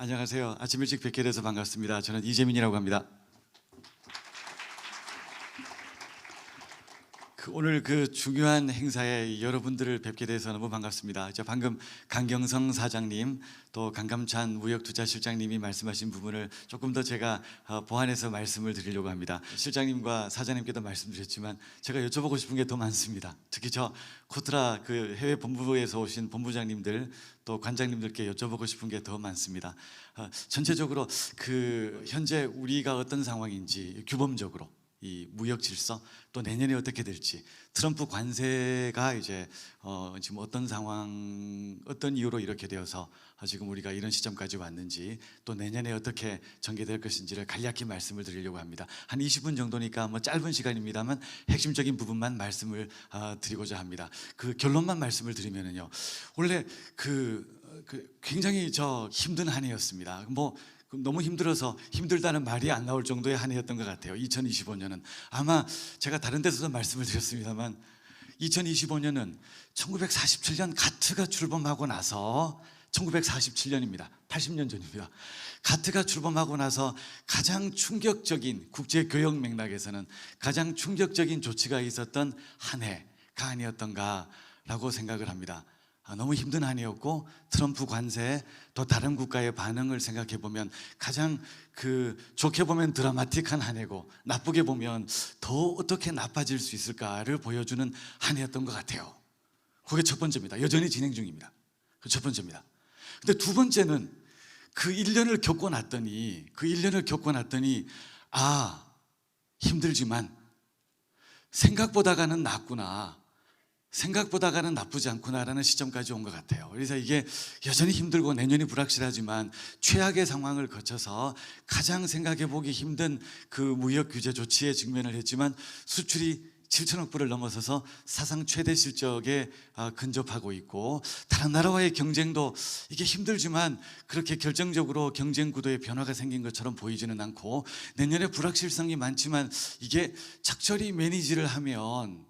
안녕하세요. 아침 일찍 뵙게 돼서 반갑습니다. 저는 이재민이라고 합니다. 오늘 그 중요한 행사에 여러분들을 뵙게 돼서 너무 반갑습니다. 방금 강경성 사장님 또 강감찬 무역투자실장님이 말씀하신 부분을 조금 더 제가 보완해서 말씀을 드리려고 합니다. 실장님과 사장님께도 말씀드렸지만 제가 여쭤보고 싶은 게 더 많습니다. 특히 저 코트라 그 해외 본부에서 오신 본부장님들 또 관장님들께 여쭤보고 싶은 게 더 많습니다. 전체적으로 그 현재 우리가 어떤 상황인지 규범적으로 이 무역 질서 또 내년에 어떻게 될지, 트럼프 관세가 이제 지금 어떤 상황, 어떤 이유로 이렇게 되어서 지금 우리가 이런 시점까지 왔는지, 또 내년에 어떻게 전개될 것인지를 간략히 말씀을 드리려고 합니다. 한 20분 정도니까 뭐 짧은 시간입니다만 핵심적인 부분만 말씀을 드리고자 합니다. 그 결론만 말씀을 드리면은요, 원래 굉장히 힘든 한 해였습니다. 너무 힘들어서 힘들다는 말이 안 나올 정도의 한 해였던 것 같아요. 2025년은 아마 제가 다른 데서도 말씀을 드렸습니다만 2025년은 1947년 가트가 출범하고 나서 1947년입니다. 80년 전입니다. 가트가 출범하고 나서 가장 충격적인, 국제교역 맥락에서는 가장 충격적인 조치가 있었던 한 해가 아니었던가라고 생각을 합니다. 너무 힘든 한 해였고, 트럼프 관세 또 다른 국가의 반응을 생각해 보면 가장 좋게 보면 드라마틱한 한 해고, 나쁘게 보면 더 어떻게 나빠질 수 있을까를 보여주는 한 해였던 것 같아요. 그게 첫 번째입니다. 여전히 진행 중입니다. 그 첫 번째입니다. 근데 두 번째는 그 1년을 겪고 났더니 힘들지만 생각보다가는 낫구나, 생각보다가는 나쁘지 않구나라는 시점까지 온 것 같아요. 그래서 이게 여전히 힘들고 내년이 불확실하지만 최악의 상황을 거쳐서 가장 생각해보기 힘든 그 무역 규제 조치에 직면을 했지만 수출이 7천억 불을 넘어서서 사상 최대 실적에 근접하고 있고, 다른 나라와의 경쟁도 이게 힘들지만 그렇게 결정적으로 경쟁 구도에 변화가 생긴 것처럼 보이지는 않고, 내년에 불확실성이 많지만 이게 적절히 매니지를 하면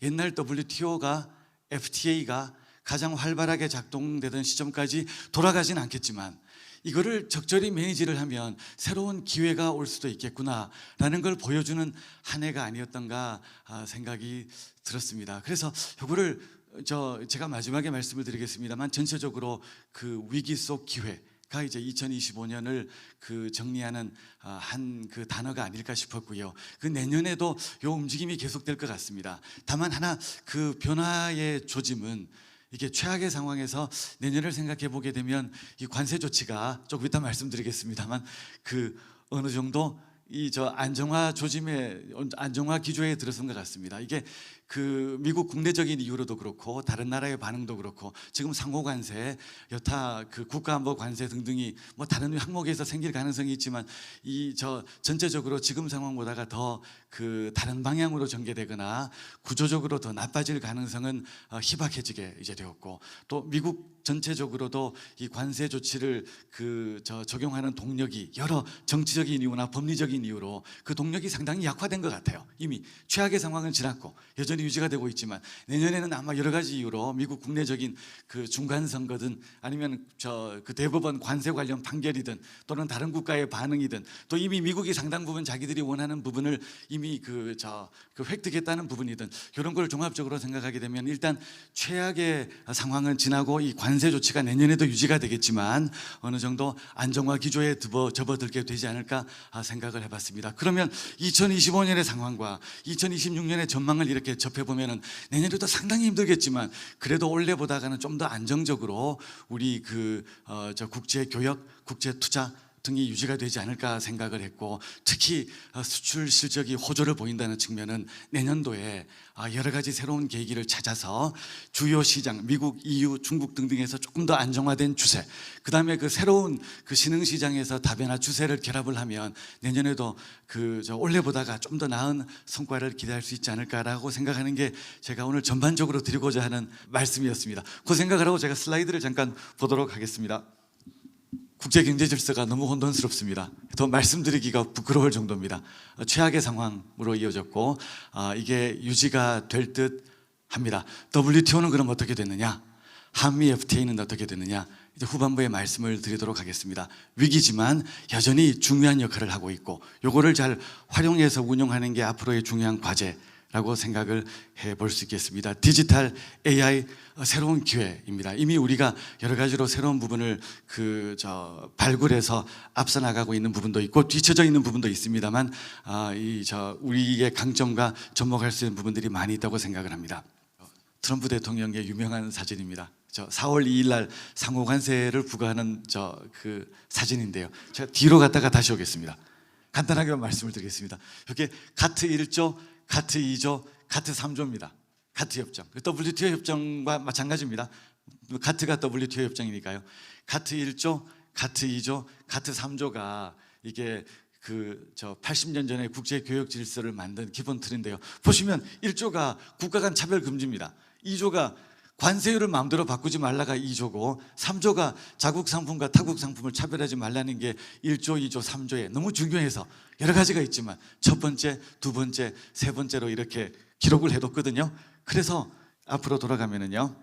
옛날 WTO가, FTA가 가장 활발하게 작동되던 시점까지 돌아가진 않겠지만 이거를 적절히 매니지를 하면 새로운 기회가 올 수도 있겠구나라는 걸 보여주는 한 해가 아니었던가 생각이 들었습니다. 그래서 이거를 제가 마지막에 말씀을 드리겠습니다만, 전체적으로 그 위기 속 기회가 이제 2025년을 정리하는 한 단어가 아닐까 싶었고요. 그 내년에도 이 움직임이 계속될 것 같습니다. 다만 하나 그 변화의 조짐은, 이게 최악의 상황에서 내년을 생각해 보게 되면 이 관세 조치가 조금 이따 말씀드리겠습니다만 어느 정도 안정화 조짐에, 안정화 기조에 들어선 것 같습니다. 이게 미국 국내적인 이유로도 그렇고 다른 나라의 반응도 그렇고, 지금 상호 관세, 여타 국가안보 관세 등등이 뭐 다른 항목에서 생길 가능성이 있지만 전체적으로 지금 상황보다가 더 다른 방향으로 전개되거나 구조적으로 더 나빠질 가능성은 희박해지게 이제 되었고, 또 미국 전체적으로도 이 관세 조치를 적용하는 동력이 여러 정치적인 이유나 법리적인 이유로 그 동력이 상당히 약화된 것 같아요. 이미 최악의 상황은 지났고 여전히 유지가 되고 있지만 내년에는 아마 여러 가지 이유로 미국 국내적인 중간 선거든 아니면 대법원 관세 관련 판결이든 또는 다른 국가의 반응이든, 또 이미 미국이 상당 부분 자기들이 원하는 부분을 이미 획득했다는 부분이든, 이런 걸 종합적으로 생각하게 되면 일단 최악의 상황은 지나고 이 관세 조치가 내년에도 유지가 되겠지만 어느 정도 안정화 기조에 접어들게 되지 않을까 생각을 해봤습니다. 그러면 2025년의 상황과 2026년의 전망을 이렇게 접해보면 내년에도 상당히 힘들겠지만 그래도 올해보다가는 좀 더 안정적으로 우리 국제 교역, 국제 투자 등이 유지가 되지 않을까 생각을 했고, 특히 수출 실적이 호조를 보인다는 측면은 내년도에 여러 가지 새로운 계기를 찾아서 주요 시장, 미국, EU, 중국 등등에서 조금 더 안정화된 추세, 그 다음에 새로운 신흥시장에서 다변화 추세를 결합을 하면 내년에도 올해보다가 좀 더 나은 성과를 기대할 수 있지 않을까라고 생각하는 게 제가 오늘 전반적으로 드리고자 하는 말씀이었습니다. 그 생각을 하고 제가 슬라이드를 잠깐 보도록 하겠습니다. 국제 경제 질서가 너무 혼돈스럽습니다. 더 말씀드리기가 부끄러울 정도입니다. 최악의 상황으로 이어졌고 이게 유지가 될 듯 합니다. WTO는 그럼 어떻게 됐느냐? 한미 FTA는 어떻게 됐느냐? 이제 후반부에 말씀을 드리도록 하겠습니다. 위기지만 여전히 중요한 역할을 하고 있고 요거를 잘 활용해서 운용하는 게 앞으로의 중요한 과제라고 생각을 해볼 수 있겠습니다. 디지털 AI 새로운 기회입니다. 이미 우리가 여러 가지로 새로운 부분을 발굴해서 앞서 나가고 있는 부분도 있고 뒤쳐져 있는 부분도 있습니다만 우리의 강점과 접목할 수 있는 부분들이 많이 있다고 생각을 합니다. 트럼프 대통령의 유명한 사진입니다. 4월 2일 날 상호관세를 부과하는 그 사진인데요. 제가 뒤로 갔다가 다시 오겠습니다. 간단하게 말씀을 드리겠습니다. 이게 가트 1조, 가트 2조, 가트 3조입니다. 가트 협정. WTO 협정과 마찬가지입니다. 가트가 WTO 협정이니까요. 가트 1조, 가트 2조, 가트 3조가 이게 80년 전에 국제 교역 질서를 만든 기본 틀인데요. 보시면 1조가 국가 간 차별 금지입니다. 2조가 관세율을 마음대로 바꾸지 말라가 2조고 3조가 자국 상품과 타국 상품을 차별하지 말라는 게 1조, 2조, 3조에 너무 중요해서 여러 가지가 있지만 첫 번째, 두 번째, 세 번째로 이렇게 기록을 해뒀거든요. 그래서 앞으로 돌아가면은요.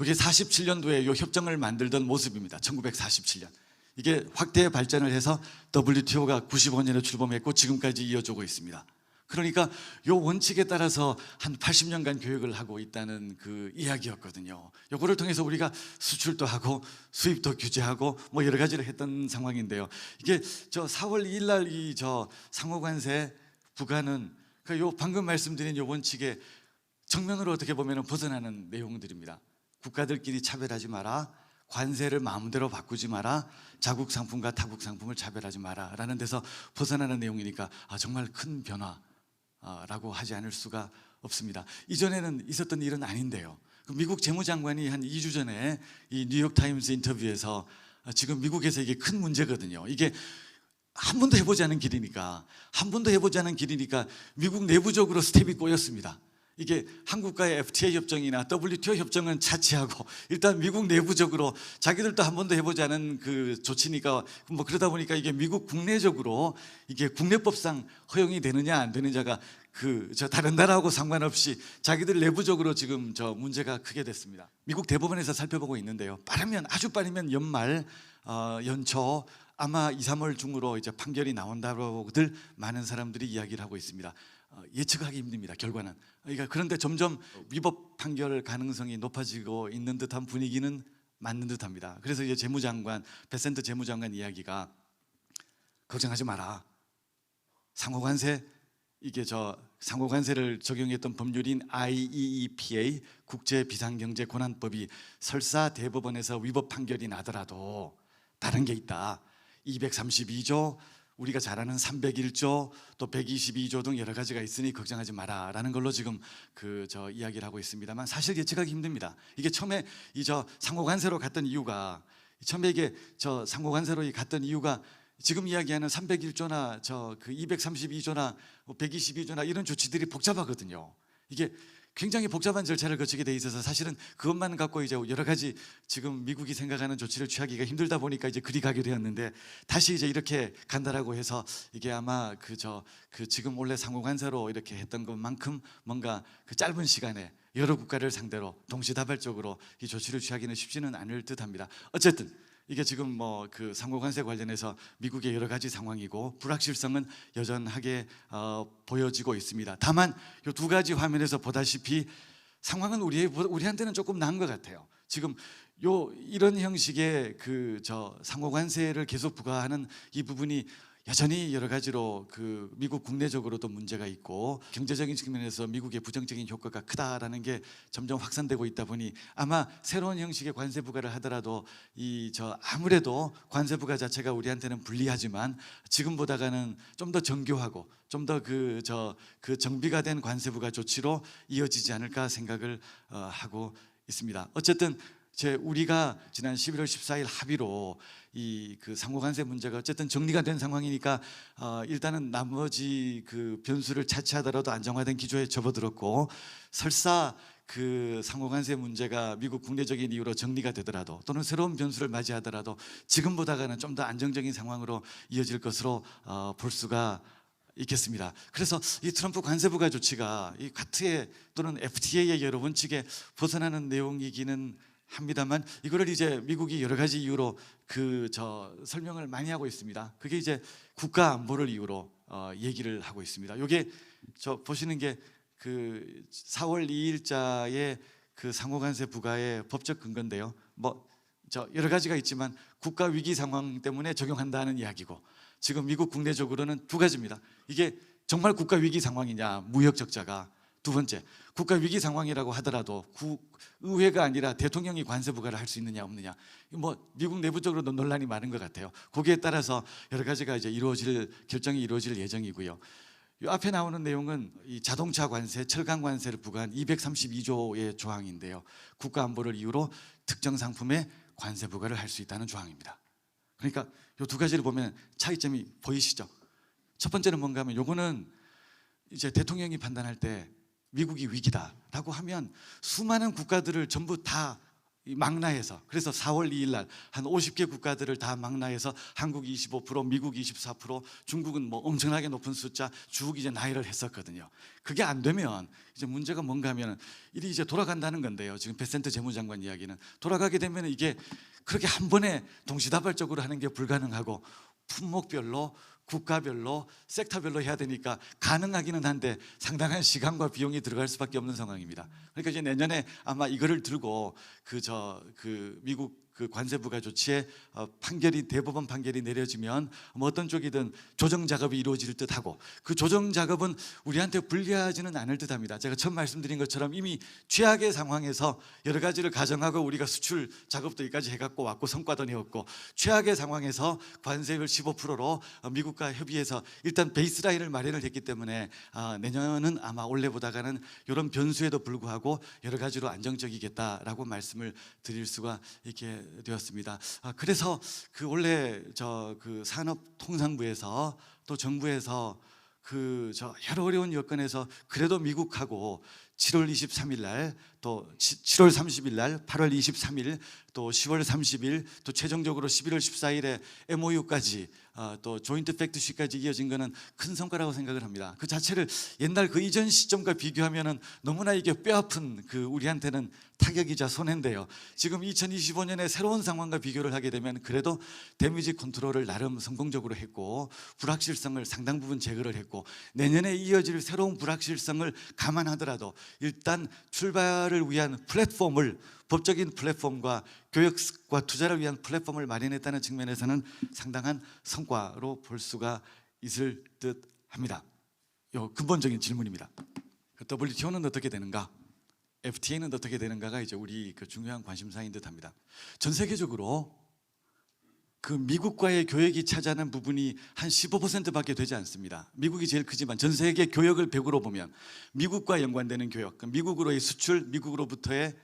이게 47년도에 이 협정을 만들던 모습입니다. 1947년. 이게 확대 발전을 해서 WTO가 95년에 출범했고 지금까지 이어지고 있습니다. 그러니까 이 원칙에 따라서 한 80년간 교육을 하고 있다는 그 이야기였거든요. 이거를 통해서 우리가 수출도 하고 수입도 규제하고 뭐 여러 가지를 했던 상황인데요. 이게 4월 2일 날 이 상호관세 부과는 요 방금 말씀드린 요 원칙에 정면으로 어떻게 보면 벗어나는 내용들입니다. 국가들끼리 차별하지 마라. 관세를 마음대로 바꾸지 마라. 자국 상품과 타국 상품을 차별하지 마라 라는 데서 벗어나는 내용이니까 정말 큰 변화라고 하지 않을 수가 없습니다. 이전에는 있었던 일은 아닌데요. 미국 재무장관이 한 2주 전에 이 뉴욕타임스 인터뷰에서 지금 미국에서 이게 큰 문제거든요. 이게 한 번도 해보지 않은 길이니까 미국 내부적으로 스텝이 꼬였습니다. 이게 한국과의 FTA 협정이나 WTO 협정은 차치하고 일단 미국 내부적으로 자기들도 한 번도 해보지 않은 그 조치니까 뭐 그러다 보니까 이게 미국 국내적으로 이게 국내법상 허용이 되느냐 안 되느냐가 다른 나라하고 상관없이 자기들 내부적으로 지금 문제가 크게 됐습니다. 미국 대법원에서 살펴보고 있는데요. 아주 빠르면 연말 연초 아마 2, 3월 중으로 이제 판결이 나온다고들 많은 사람들이 이야기를 하고 있습니다. 예측하기 힘듭니다. 결과는. 그런데 점점 위법 판결 가능성이 높아지고 있는 듯한 분위기는 맞는 듯합니다. 그래서 이제 베센트 재무장관 이야기가 걱정하지 마라. 상호관세를 적용했던 법률인 IEEPA 국제비상경제고난법이 설사 대법원에서 위법 판결이 나더라도 다른 게 있다. 232조 우리가 잘 아는 301조 또 122조 등 여러 가지가 있으니 걱정하지 마라라는 걸로 지금 이야기를 하고 있습니다만 사실 예측하기 힘듭니다. 이게 처음에 상호관세로 갔던 이유가 지금 이야기하는 301조나 232조나 122조나 이런 조치들이 복잡하거든요. 이게 굉장히 복잡한 절차를 거치게 돼 있어서 사실은 그것만 갖고 이제 여러 가지 지금 미국이 생각하는 조치를 취하기가 힘들다 보니까 이제 그리 가게 되었는데 다시 이제 이렇게 간다라고 해서 이게 아마 지금 원래 상호관세로 이렇게 했던 것만큼 뭔가 짧은 시간에 여러 국가를 상대로 동시다발적으로 이 조치를 취하기는 쉽지는 않을 듯합니다. 어쨌든 이게 지금 상호관세 관련해서 미국의 여러 가지 상황이고 불확실성은 여전하게 보여지고 있습니다. 다만 이 두 가지 화면에서 보다시피 상황은 우리한테는 조금 나은 것 같아요. 지금 이런 형식의 상호관세를 계속 부과하는 이 부분이 여전히 여러 가지로 미국 국내적으로도 문제가 있고 경제적인 측면에서 미국의 부정적인 효과가 크다라는 게 점점 확산되고 있다 보니 아마 새로운 형식의 관세 부과를 하더라도 아무래도 관세 부과 자체가 우리한테는 불리하지만 지금보다는 좀 더 정교하고 좀 더 정비가 된 관세 부과 조치로 이어지지 않을까 생각을 하고 있습니다. 어쨌든 우리가 지난 11월 14일 합의로 상호관세 문제가 어쨌든 정리가 된 상황이니까 일단은 나머지 변수를 차치하더라도 안정화된 기조에 접어들었고 설사 상호관세 문제가 미국 국내적인 이유로 정리가 되더라도 또는 새로운 변수를 맞이하더라도 지금보다는 좀 더 안정적인 상황으로 이어질 것으로 볼 수가 있겠습니다. 그래서 이 트럼프 관세 부과 조치가 이 가트의 또는 FTA의 여러 원칙에 벗어나는 내용이기는 합니다만 이거를 이제 미국이 여러 가지 이유로 설명을 많이 하고 있습니다. 그게 이제 국가 안보를 이유로 얘기를 하고 있습니다. 요게 보시는 게 4월 2일자의 상호관세 부과의 법적 근거인데요. 여러 가지가 있지만 국가 위기 상황 때문에 적용한다는 이야기고, 지금 미국 국내적으로는 두 가지입니다. 이게 정말 국가 위기 상황이냐, 무역 적자가. 두 번째, 국가 위기 상황이라고 하더라도 의회가 아니라 대통령이 관세 부과를 할 수 있느냐 없느냐. 미국 내부적으로도 논란이 많은 것 같아요. 거기에 따라서 여러 가지가 이제 결정이 이루어질 예정이고요. 이 앞에 나오는 내용은 이 자동차 관세, 철강 관세를 부과한 232조의 조항인데요. 국가 안보를 이유로 특정 상품에 관세 부과를 할 수 있다는 조항입니다. 그러니까 이 두 가지를 보면 차이점이 보이시죠? 첫 번째는 뭔가 하면 요거는 이제 대통령이 판단할 때 미국이 위기다라고 하면 수많은 국가들을 전부 다 망라해서, 그래서 4월 2일 날 한 50개 국가들을 다 망라해서 한국 25%, 미국 24%, 중국은 엄청나게 높은 숫자 쭉 이제 나열을 했었거든요. 그게 안 되면 이제 문제가 뭔가 하면 일이 이제 돌아간다는 건데요. 지금 베센트 재무장관 이야기는 돌아가게 되면 이게 그렇게 한 번에 동시다발적으로 하는 게 불가능하고 품목별로, 국가별로, 섹터별로 해야 되니까 가능하기는 한데 상당한 시간과 비용이 들어갈 수밖에 없는 상황입니다. 그러니까 이제 내년에 아마 이거를 들고 미국 관세 부과 조치의 대법원 판결이 내려지면 어떤 쪽이든 조정 작업이 이루어질 듯하고, 그 조정 작업은 우리한테 불리하지는 않을 듯합니다. 제가 처음 말씀드린 것처럼 이미 최악의 상황에서 여러 가지를 가정하고 우리가 수출 작업도 여기까지 해갖고 왔고 성과도 내었고, 최악의 상황에서 관세율 15%로 미국과 협의해서 일단 베이스라인을 마련을 했기 때문에 내년은 아마 올해보다가는 이런 변수에도 불구하고 여러 가지로 안정적이겠다라고 말씀을 드릴 수가 있게 되었습니다. 그래서 원래 산업통상부에서 또 정부에서 여러 어려운 여건에서 그래도 미국하고 7월 23일 날, 또 7월 30일 날, 8월 23일, 또 10월 30일, 또 최종적으로 11월 14일에 MOU까지 또 조인트 팩트시까지 이어진 것은 큰 성과라고 생각을 합니다. 그 자체를 옛날 그 이전 시점과 비교하면은 너무나 이게 뼈아픈 우리한테는 타격이자 손해인데요. 지금 2025년에 새로운 상황과 비교를 하게 되면 그래도 데미지 컨트롤을 나름 성공적으로 했고, 불확실성을 상당 부분 제거를 했고, 내년에 이어질 새로운 불확실성을 감안하더라도 일단 출발을 위한 플랫폼을, 법적인 플랫폼과 교육과 투자를 위한 플랫폼을 마련했다는 측면에서는 상당한 성과로 볼 수가 있을 듯 합니다. 요 근본적인 질문입니다. WTO는 어떻게 되는가? FTA는 어떻게 되는가가 이제 우리 중요한 관심사인 듯합니다. 전 세계적으로 미국과의 교역이 차지하는 부분이 한 15%밖에 되지 않습니다. 미국이 제일 크지만 전 세계 교역을 100으로 보면 미국과 연관되는 교역, 미국으로의 수출, 미국으로부터의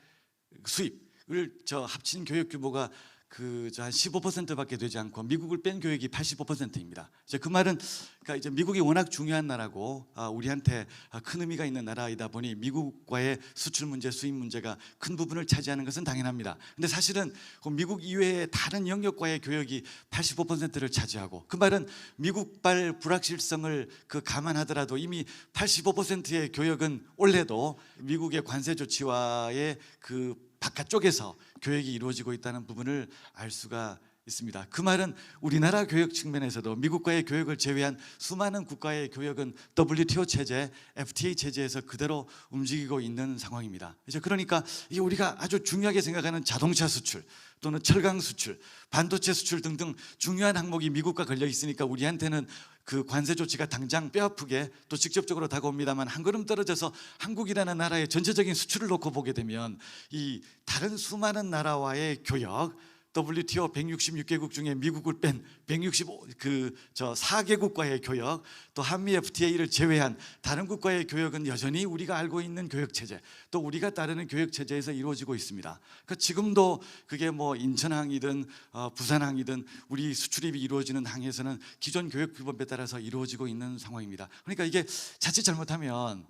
수입을 합친 교역 규모가 한 15%밖에 되지 않고 미국을 뺀 교역이 85%입니다. 그 말은 이제 미국이 워낙 중요한 나라고 우리한테 큰 의미가 있는 나라이다 보니 미국과의 수출 문제, 수입 문제가 큰 부분을 차지하는 것은 당연합니다. 근데 사실은 미국 이외의 다른 영역과의 교역이 85%를 차지하고, 그 말은 미국발 불확실성을 감안하더라도 이미 85%의 교역은 올해도 미국의 관세 조치와의 바깥쪽에서 교역이 이루어지고 있다는 부분을 알 수가 있습니다. 그 말은 우리나라 교역 측면에서도 미국과의 교역을 제외한 수많은 국가의 교역은 WTO 체제, FTA 체제에서 그대로 움직이고 있는 상황입니다. 그러니까 이게 우리가 아주 중요하게 생각하는 자동차 수출 또는 철강 수출, 반도체 수출 등등 중요한 항목이 미국과 걸려 있으니까 우리한테는 관세 조치가 당장 뼈아프게 또 직접적으로 다가옵니다만, 한 걸음 떨어져서 한국이라는 나라의 전체적인 수출을 놓고 보게 되면 이 다른 수많은 나라와의 교역, WTO 166개국 중에 미국을 뺀 4개국과의 교역, 또 한미 FTA를 제외한 다른 국가의 교역은 여전히 우리가 알고 있는 교역 체제, 또 우리가 따르는 교역 체제에서 이루어지고 있습니다. 지금도 그게 인천항이든 부산항이든 우리 수출입이 이루어지는 항에서는 기존 교역 규범에 따라서 이루어지고 있는 상황입니다. 그러니까 이게 자칫 잘못하면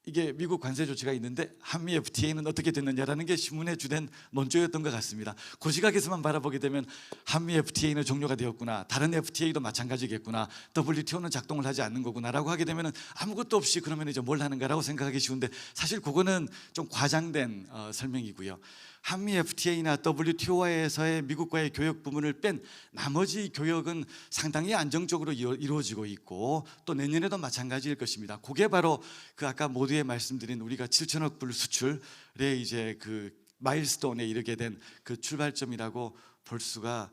이게 미국 관세 조치가 있는데 한미 FTA는 어떻게 됐느냐라는 게 신문의 주된 논조였던 것 같습니다. 그 시각에서만 바라보게 되면 한미 FTA는 종료가 되었구나, 다른 FTA도 마찬가지겠구나, WTO는 작동을 하지 않는 거구나라고 하게 되면 아무것도 없이 그러면 이제 뭘 하는가라고 생각하기 쉬운데, 사실 그거는 좀 과장된 설명이고요. 한미 FTA나 WTO에서의 미국과의 교역 부분을 뺀 나머지 교역은 상당히 안정적으로 이루어지고 있고 또 내년에도 마찬가지일 것입니다. 그게 바로 그 아까 모두에 말씀드린 우리가 7천억 불 수출의 이제 그 마일스톤에 이르게 된 그 출발점이라고 볼 수가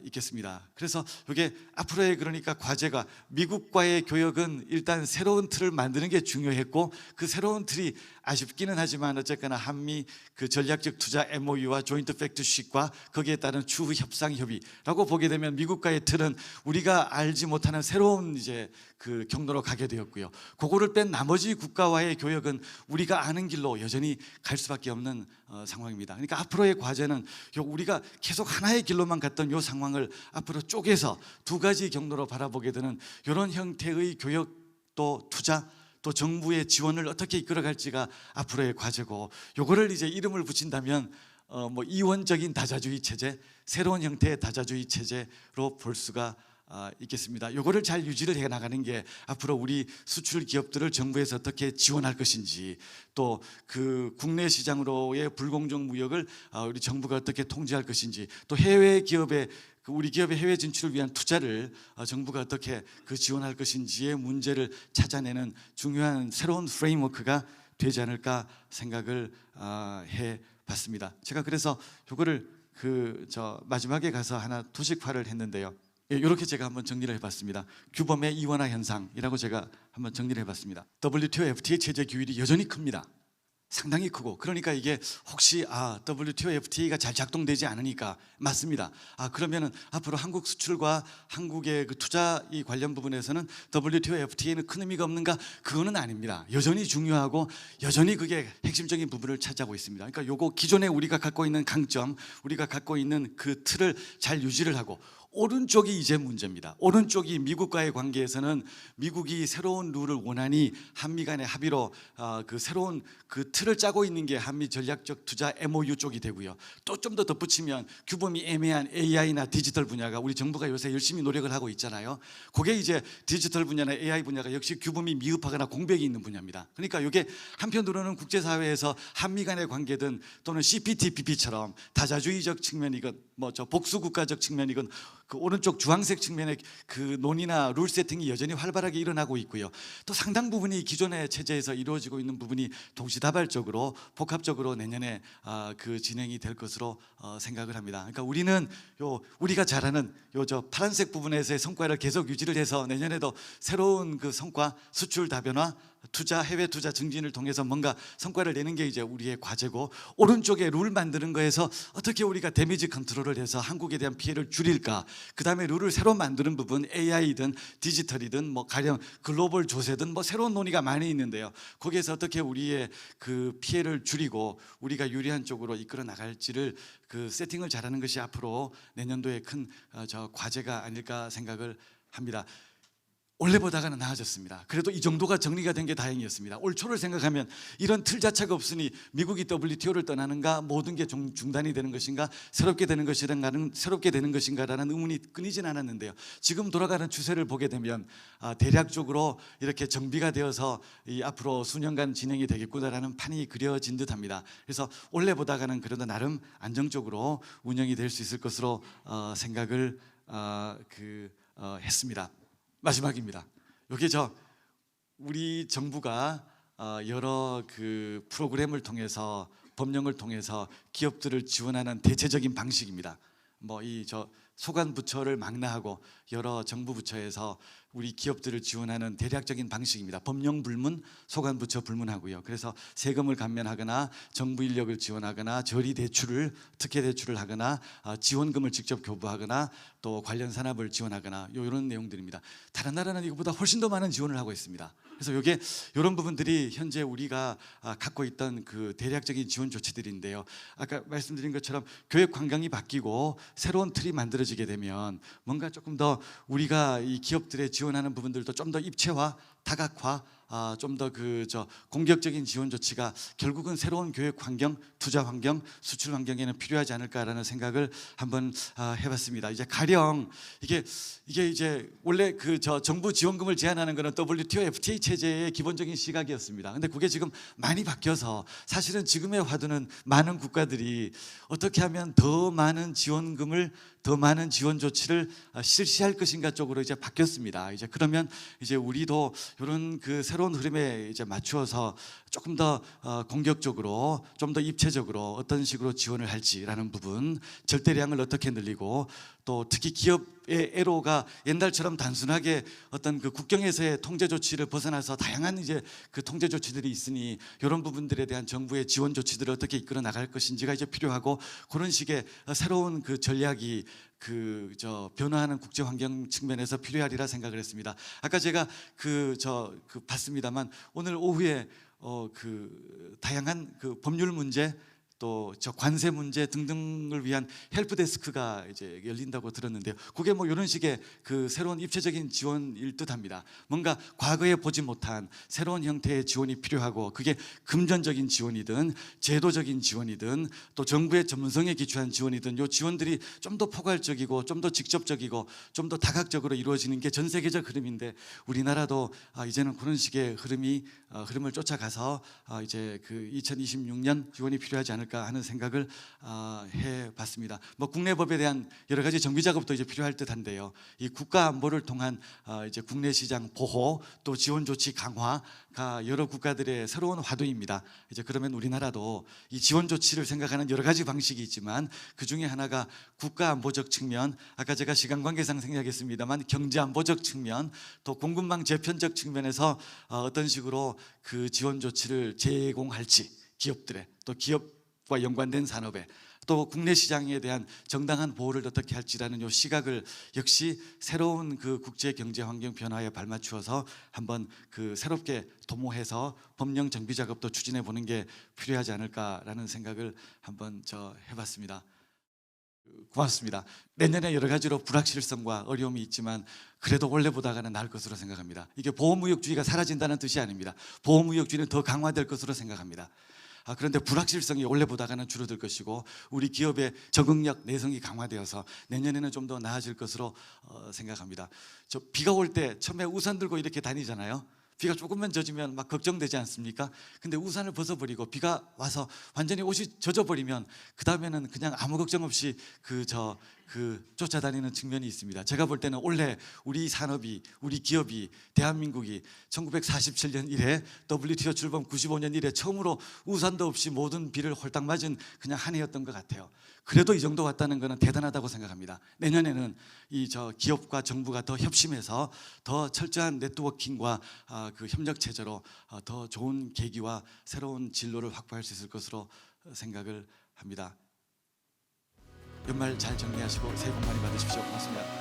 있겠습니다. 그래서 이게 앞으로의 그러니까 과제가 미국과의 교역은 일단 새로운 틀을 만드는 게 중요했고 그 새로운 틀이 아쉽기는 하지만 어쨌거나 한미 그 전략적 투자 MOU와 조인트 팩트식과 거기에 따른 추후 협상 협의라고 보게 되면 미국과의 틀은 우리가 알지 못하는 새로운 이제 그 경로로 가게 되었고요. 그거를 뺀 나머지 국가와의 교역은 우리가 아는 길로 여전히 갈 수밖에 없는 상황입니다. 그러니까 앞으로의 과제는 우리가 계속 하나의 길로만 갔던 이 상황을 앞으로 쪼개서 두 가지 경로로 바라보게 되는 이런 형태의 교역 또 투자 또 정부의 지원을 어떻게 이끌어갈지가 앞으로의 과제고 요거를 이제 이름을 붙인다면 뭐 이원적인 다자주의 체제, 새로운 형태의 다자주의 체제로 볼 수가 있겠습니다. 요거를 잘 유지를 해 나가는 게 앞으로 우리 수출 기업들을 정부에서 어떻게 지원할 것인지 또 그 국내 시장으로의 불공정 무역을 우리 정부가 어떻게 통제할 것인지 또 해외 기업의 우리 기업의 해외 진출을 위한 투자를 정부가 어떻게 그 지원할 것인지의 문제를 찾아내는 중요한 새로운 프레임워크가 되지 않을까 생각을 해봤습니다. 제가 그래서 이거를 그 마지막에 가서 하나 도식화를 했는데요. 이렇게 제가 한번 정리를 해봤습니다. 규범의 이원화 현상이라고 제가 한번 정리를 해봤습니다. WTO, FTA 체제 규율이 여전히 큽니다. 상당히 크고 그러니까 이게 혹시 WTO, FTA가 잘 작동되지 않으니까 맞습니다. 그러면은 앞으로 한국 수출과 한국의 그 투자 이 관련 부분에서는 WTO, FTA는 큰 의미가 없는가? 그거는 아닙니다. 여전히 중요하고 여전히 그게 핵심적인 부분을 차지하고 있습니다. 그러니까 요거 기존에 우리가 갖고 있는 강점, 우리가 갖고 있는 그 틀을 잘 유지를 하고 오른쪽이 이제 문제입니다. 오른쪽이 미국과의 관계에서는 미국이 새로운 룰을 원하니 한미 간의 합의로 그 새로운 그 틀을 짜고 있는 게 한미 전략적 투자 MOU 쪽이 되고요. 또 좀 더 덧붙이면 규범이 애매한 AI나 디지털 분야가 우리 정부가 요새 열심히 노력을 하고 있잖아요. 그게 이제 디지털 분야나 AI 분야가 역시 규범이 미흡하거나 공백이 있는 분야입니다. 그러니까 이게 한편으로는 국제사회에서 한미 간의 관계든 또는 CPTPP처럼 다자주의적 측면이건 뭐 복수국가적 측면이건 그 오른쪽 주황색 측면의 그 논의나 룰 세팅이 여전히 활발하게 일어나고 있고요. 또 상당 부분이 기존의 체제에서 이루어지고 있는 부분이 동시다발적으로 복합적으로 내년에 그 진행이 될 것으로 생각을 합니다. 그러니까 우리는 우리가 잘하는 파란색 부분에서의 성과를 계속 유지를 해서 내년에도 새로운 그 성과, 수출 다변화, 투자, 해외 투자 증진을 통해서 뭔가 성과를 내는 게 이제 우리의 과제고 오른쪽에 룰 만드는 거에서 어떻게 우리가 데미지 컨트롤을 해서 한국에 대한 피해를 줄일까? 그다음에 룰을 새로 만드는 부분 AI든 디지털이든 뭐 가령 글로벌 조세든 뭐 새로운 논의가 많이 있는데요. 거기에서 어떻게 우리의 그 피해를 줄이고 우리가 유리한 쪽으로 이끌어 나갈지를 그 세팅을 잘하는 것이 앞으로 내년도의 큰 과제가 아닐까 생각을 합니다. 원래보다는 나아졌습니다. 그래도 이 정도가 정리가 된 게 다행이었습니다. 올 초를 생각하면 이런 틀 자체가 없으니 미국이 WTO를 떠나는가 모든 게 중단이 되는 것인가 새롭게 되는 것인가라는 의문이 끊이진 않았는데요. 지금 돌아가는 추세를 보게 되면 대략적으로 이렇게 정비가 되어서 이 앞으로 수년간 진행이 되겠구나라는 판이 그려진 듯합니다. 그래서 원래보다는 그래도 나름 안정적으로 운영이 될 수 있을 것으로 생각을 했습니다. 마지막입니다. 여기 우리 정부가 여러 그 프로그램을 통해서 법령을 통해서 기업들을 지원하는 대체적인 방식입니다. 뭐 소관 부처를 망라하고 여러 정부 부처에서 우리 기업들을 지원하는 대략적인 방식입니다. 법령 불문, 소관 부처 불문하고요. 그래서 세금을 감면하거나 정부 인력을 지원하거나 저리 대출을 특혜 대출을 하거나 지원금을 직접 교부하거나 또 관련 산업을 지원하거나 이런 내용들입니다. 다른 나라는 이거보다 훨씬 더 많은 지원을 하고 있습니다. 그래서 이게 이런 부분들이 현재 우리가 갖고 있던 그 대략적인 지원 조치들인데요. 아까 말씀드린 것처럼 교육 환경이 바뀌고 새로운 틀이 만들어지게 되면 뭔가 조금 더 우리가 이 기업들의 지원하는 부분들도 좀 더 입체화, 다각화 좀 더 공격적인 지원 조치가 결국은 새로운 교육 환경, 투자 환경, 수출 환경에는 필요하지 않을까라는 생각을 한번 해봤습니다. 이제 가령 이게 이제 원래 정부 지원금을 제한하는 것은 WTO, FTA 체제의 기본적인 시각이었습니다. 근데 그게 지금 많이 바뀌어서 사실은 지금의 화두는 많은 국가들이 어떻게 하면 더 많은 지원금을, 더 많은 지원 조치를 실시할 것인가 쪽으로 이제 바뀌었습니다. 이제 그러면 이제 우리도 이런 새로운 흐름에 이제 맞추어서 조금 더 공격적으로, 좀 더 입체적으로 어떤 식으로 지원을 할지라는 부분, 절대량을 어떻게 늘리고, 또 특히 기업의 애로가 옛날처럼 단순하게 어떤 국경에서의 통제 조치를 벗어나서 다양한 이제 통제 조치들이 있으니 이런 부분들에 대한 정부의 지원 조치들을 어떻게 이끌어 나갈 것인지가 이제 필요하고, 그런 식의 새로운 전략이 변화하는 국제 환경 측면에서 필요하리라 생각을 했습니다. 아까 제가 봤습니다만 오늘 오후에 다양한 법률 문제, 또 관세 문제 등등을 위한 헬프데스크가 이제 열린다고 들었는데요. 그게 뭐 이런 식의 새로운 입체적인 지원일 듯합니다. 뭔가 과거에 보지 못한 새로운 형태의 지원이 필요하고, 그게 금전적인 지원이든 제도적인 지원이든 또 정부의 전문성에 기초한 지원이든, 이 지원들이 좀 더 포괄적이고 좀 더 직접적이고 좀 더 다각적으로 이루어지는 게 전 세계적 흐름인데, 우리나라도 이제는 그런 식의 흐름을 쫓아가서 이제 2026년 지원이 필요하지 않을까 하는 생각을 해봤습니다. 뭐 국내 법에 대한 여러 가지 정비 작업도 이제 필요할 듯한데요. 이 국가 안보를 통한 이제 국내 시장 보호, 또 지원 조치 강화가 여러 국가들의 새로운 화두입니다. 이제 그러면 우리나라도 이 지원 조치를 생각하는 여러 가지 방식이 있지만, 그 중에 하나가 국가 안보적 측면, 아까 제가 시간 관계상 생략했습니다만 경제 안보적 측면, 또 공급망 재편적 측면에서 어떤 식으로 지원 조치를 제공할지, 기업들의, 또 기업과 연관된 산업에, 또 국내 시장에 대한 정당한 보호를 어떻게 할지라는 이 시각을 역시 새로운 국제 경제 환경 변화에 발맞추어서 한번 새롭게 도모해서 법령 정비 작업도 추진해 보는 게 필요하지 않을까라는 생각을 한번 해봤습니다. 고맙습니다. 내년에 여러 가지로 불확실성과 어려움이 있지만 그래도 원래보다는 나을 것으로 생각합니다. 이게 보호무역주의가 사라진다는 뜻이 아닙니다. 보호무역주의는 더 강화될 것으로 생각합니다. 그런데 불확실성이 원래보다는 줄어들 것이고, 우리 기업의 적응력, 내성이 강화되어서 내년에는 좀 더 나아질 것으로 생각합니다. 비가 올 때 처음에 우산 들고 이렇게 다니잖아요. 비가 조금만 젖으면 막 걱정되지 않습니까? 근데 우산을 벗어버리고 비가 와서 완전히 옷이 젖어버리면 그 다음에는 그냥 아무 걱정 없이 쫓아다니는 측면이 있습니다. 제가 볼 때는 원래 우리 산업이, 우리 기업이, 대한민국이 1947년 이래 WTO 출범 95년 이래 처음으로 우산도 없이 모든 비를 홀딱 맞은 그냥 한 해였던 것 같아요. 그래도 이 정도 왔다는 것은 대단하다고 생각합니다. 내년에는 기업과 정부가 더 협심해서 더 철저한 네트워킹과 협력 체제로 더 좋은 계기와 새로운 진로를 확보할 수 있을 것으로 생각을 합니다. 연말 잘 정리하시고 새해 복 많이 받으십시오. 고맙습니다.